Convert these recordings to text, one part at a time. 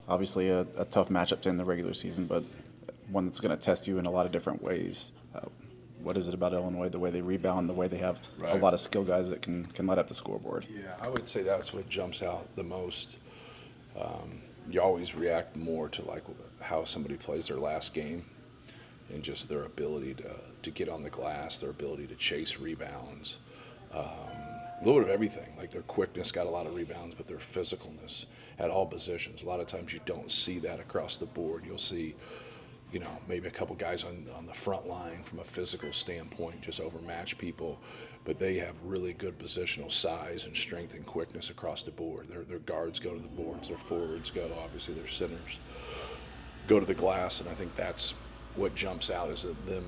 Obviously, a tough matchup to end the regular season, but one that's going to test you in a lot of different ways. What is it about Illinois, the way they rebound, the way they have a Right. lot of skill guys that can light up the scoreboard? Yeah, I would say that's what jumps out the most. You always react more to like how somebody plays their last game and just their ability to get on the glass, their ability to chase rebounds, a little bit of everything. Like their quickness got a lot of rebounds, but their physicalness at all positions. A lot of times you don't see that across the board. You'll see, maybe a couple guys on the front line from a physical standpoint just overmatch people, but they have really good positional size and strength and quickness across the board. Their guards go to the boards, their forwards go, obviously their centers go to the glass, and I think that's what jumps out is that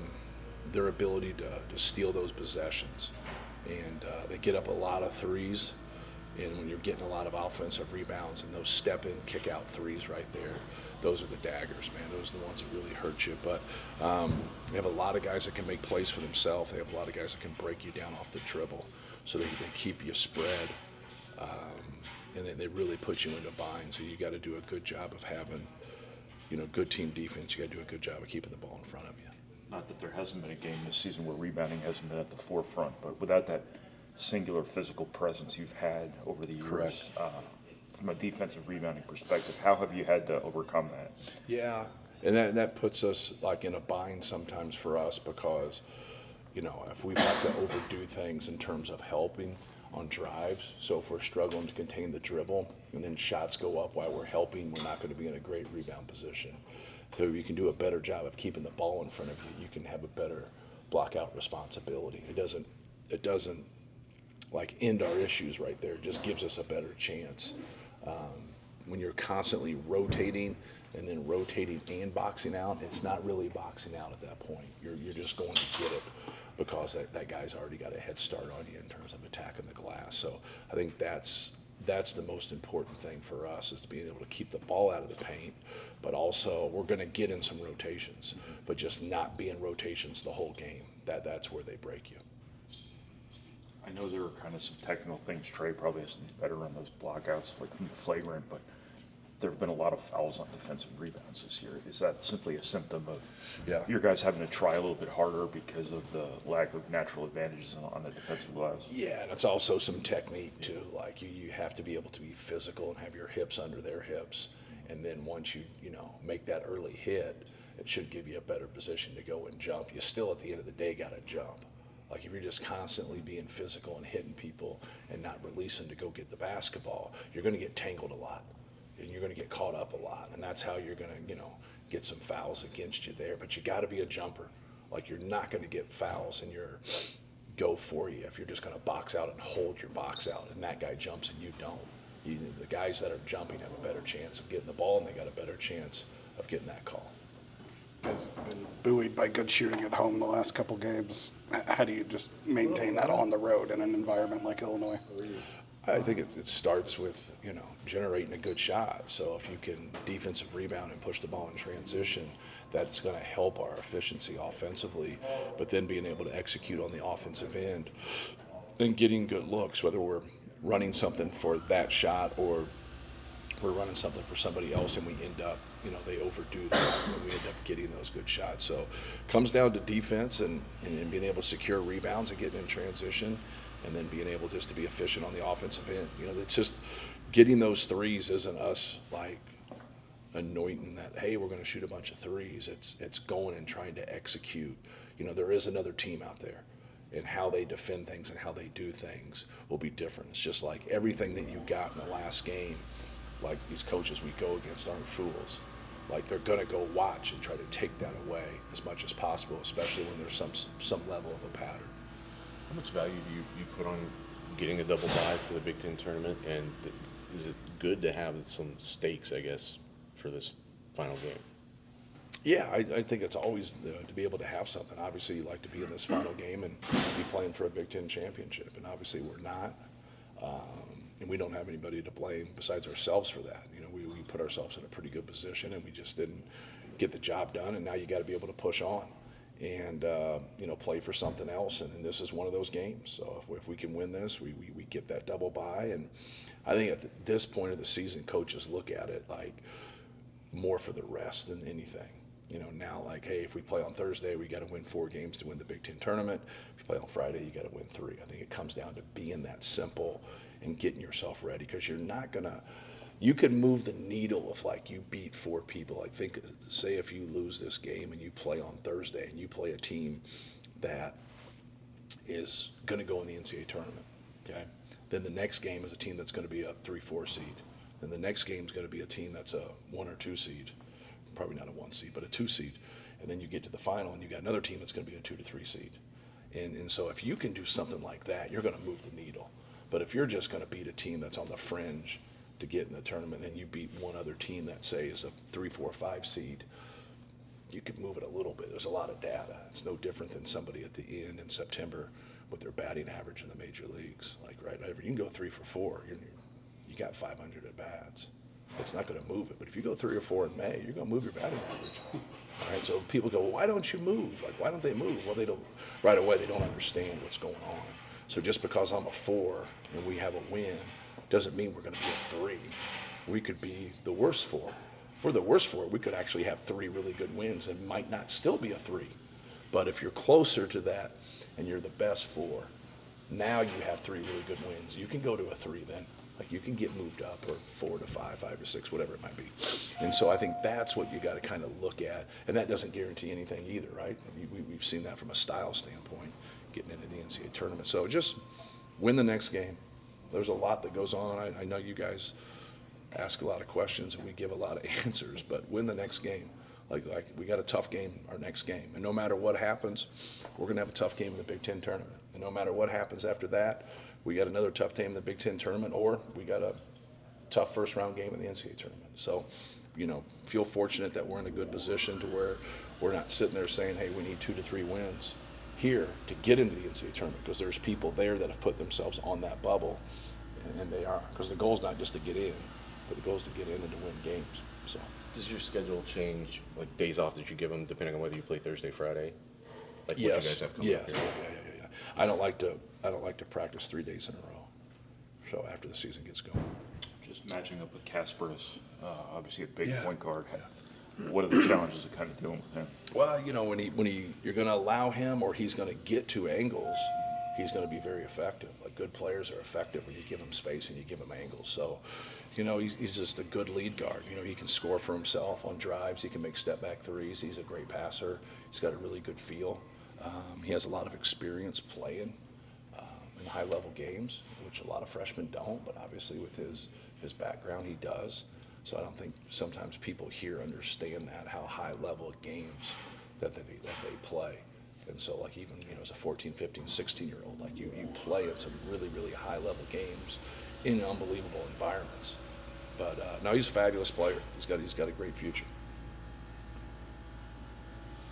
their ability to steal those possessions. And they get up a lot of threes, and when you're getting a lot of offensive rebounds and those step-in, kick-out threes right there, those are the daggers, man. Those are the ones that really hurt you. But they have a lot of guys that can make plays for themselves. They have a lot of guys that can break you down off the dribble, so they keep you spread, and they really put you into bind. So you got to do a good job of having, good team defense. You got to do a good job of keeping the ball in front of you. Not that there hasn't been a game this season where rebounding hasn't been at the forefront, but without that singular physical presence you've had over the years, Correct. From a defensive rebounding perspective, how have you had to overcome that? Yeah, and that puts us like in a bind sometimes for us because, if we have to overdo things in terms of helping on drives, so if we're struggling to contain the dribble and then shots go up while we're helping, we're not going to be in a great rebound position. So if you can do a better job of keeping the ball in front of you, you can have a better block out responsibility. It doesn't like end our issues right there. It just gives us a better chance. When you're constantly rotating and then rotating and boxing out, it's not really boxing out at that point. You're just going to get it because that guy's already got a head start on you in terms of attacking the glass. So I think that's the most important thing for us is to being able to keep the ball out of the paint, but also we're going to get in some rotations, but just not be in rotations the whole game. That's where they break you. I know there are kind of some technical things. Trey probably is better on those blockouts, like from the flagrant, but there have been a lot of fouls on defensive rebounds this year. Is that simply a symptom of your guys having to try a little bit harder because of the lack of natural advantages on the defensive glass? Yeah, and it's also some technique too. Like you have to be able to be physical and have your hips under their hips, and then once you make that early hit, it should give you a better position to go and jump. You still at the end of the day got to jump. Like if you're just constantly being physical and hitting people and not releasing to go get the basketball, you're going to get tangled a lot, and you're going to get caught up a lot, and that's how you're going to get some fouls against you there. But you got to be a jumper. Like you're not going to get fouls in your go for you if you're just going to box out and hold your box out, and that guy jumps and you don't. The guys that are jumping have a better chance of getting the ball, and they got a better chance of getting that call. Has been buoyed by good shooting at home the last couple games. How do you just maintain that on the road in an environment like Illinois? I think it starts with, generating a good shot. So if you can defensive rebound and push the ball in transition, that's going to help our efficiency offensively. But then being able to execute on the offensive end and getting good looks, whether we're running something for that shot or we're running something for somebody else and we end up, they overdo that and we end up getting those good shots. So it comes down to defense and being able to secure rebounds and getting in transition, and then being able just to be efficient on the offensive end. It's just getting those threes isn't us like anointing that, hey, we're going to shoot a bunch of threes. It's going and trying to execute. There is another team out there, and how they defend things and how they do things will be different. It's just like everything that you got in the last game, like these coaches we go against aren't fools. Like they're going to go watch and try to take that away as much as possible, especially when there's some level of a pattern. How much value do you put on getting a double bye for the Big Ten tournament? And is it good to have some stakes, I guess, for this final game? Yeah, I think it's always to be able to have something. Obviously, you like to be in this final game and be playing for a Big Ten championship, and obviously we're not. And we don't have anybody to blame besides ourselves for that. We put ourselves in a pretty good position, and we just didn't get the job done, and now you got to be able to push on and play for something else, and this is one of those games. So if we can win this, we get that double bye. And I think at this point of the season, coaches look at it like more for the rest than anything. You know, now like, hey, if we play on Thursday, we got to win 4 games to win the Big Ten tournament. If you play on Friday, you got to win 3. I think it comes down to being that simple and getting yourself ready, because you're not gonna. You could move the needle if like you beat 4 people. Like say if you lose this game and you play on Thursday and you play a team that is going to go in the NCAA tournament, okay? Then the next game is a team that's going to be a 3-4 seed. Then the next game is going to be a team that's a 1 or 2 seed. Probably not a 1 seed, but a 2 seed. And then you get to the final and you got another team that's going to be a 2 to 3 seed. And so if you can do something like that, you're going to move the needle. But if you're just going to beat a team that's on the fringe to get in the tournament, and you beat one other team that, say, is a 3, 4, 5 seed, you could move it a little bit. There's a lot of data. It's no different than somebody at the end in September with their batting average in the major leagues. Like, right, you can go 3 for 4. You got 500 at bats. It's not going to move it. But if you go 3 or 4 in May, you're going to move your batting average. All right, so people go, well, why don't you move? Like, why don't they move? Well, they don't. Right away, they don't understand what's going on. So just because I'm a 4 and we have a win doesn't mean we're going to be a 3. We could be the worst 4. If we're the worst 4, we could actually have 3 really good wins and might not still be a 3. But if you're closer to that and you're the best 4, now you have 3 really good wins. You can go to a 3 then. Like, you can get moved up, or 4 to 5, 5 to 6, whatever it might be. And so I think that's what you got to kind of look at. And that doesn't guarantee anything either, right? We've seen that from a style standpoint, getting into the NCAA tournament. So just win the next game. There's a lot that goes on. I know you guys ask a lot of questions and we give a lot of answers, but win the next game. Like we got a tough game our next game. And no matter what happens, we're going to have a tough game in the Big Ten tournament. And no matter what happens after that, we got another tough game in the Big Ten tournament, or we got a tough first round game in the NCAA tournament. So, you know, feel fortunate that we're in a good position to where we're not sitting there saying, hey, we need 2 to 3 wins here to get into the NCAA tournament, because there's people there that have put themselves on that bubble, and they are. Because the goal is not just to get in, but the goal is to get in and to win games. So. Does your schedule change, like days off that you give them, depending on whether you play Thursday, Friday? Like Yes. what you guys have coming up Yes. here? Yeah. I don't like to practice 3 days in a row. So after the season gets going. Just matching up with Kasparis, obviously a big Yeah. point guard. What are the challenges of kind of dealing with him? Well, you know, when you're going to allow him, or he's going to get to angles, he's going to be very effective. Like, good players are effective when you give him space and you give him angles. So, you know, he's just a good lead guard. You know, he can score for himself on drives. He can make step-back threes. He's a great passer. He's got a really good feel. He has a lot of experience playing in high-level games, which a lot of freshmen don't, but obviously with his background, he does. So I don't think sometimes people here understand that, how high-level games that they play. And so, like, even, you know, as a 14, 15, 16-year-old, like, you play at some really, really high-level games in unbelievable environments. But no, he's a fabulous player. He's got a great future.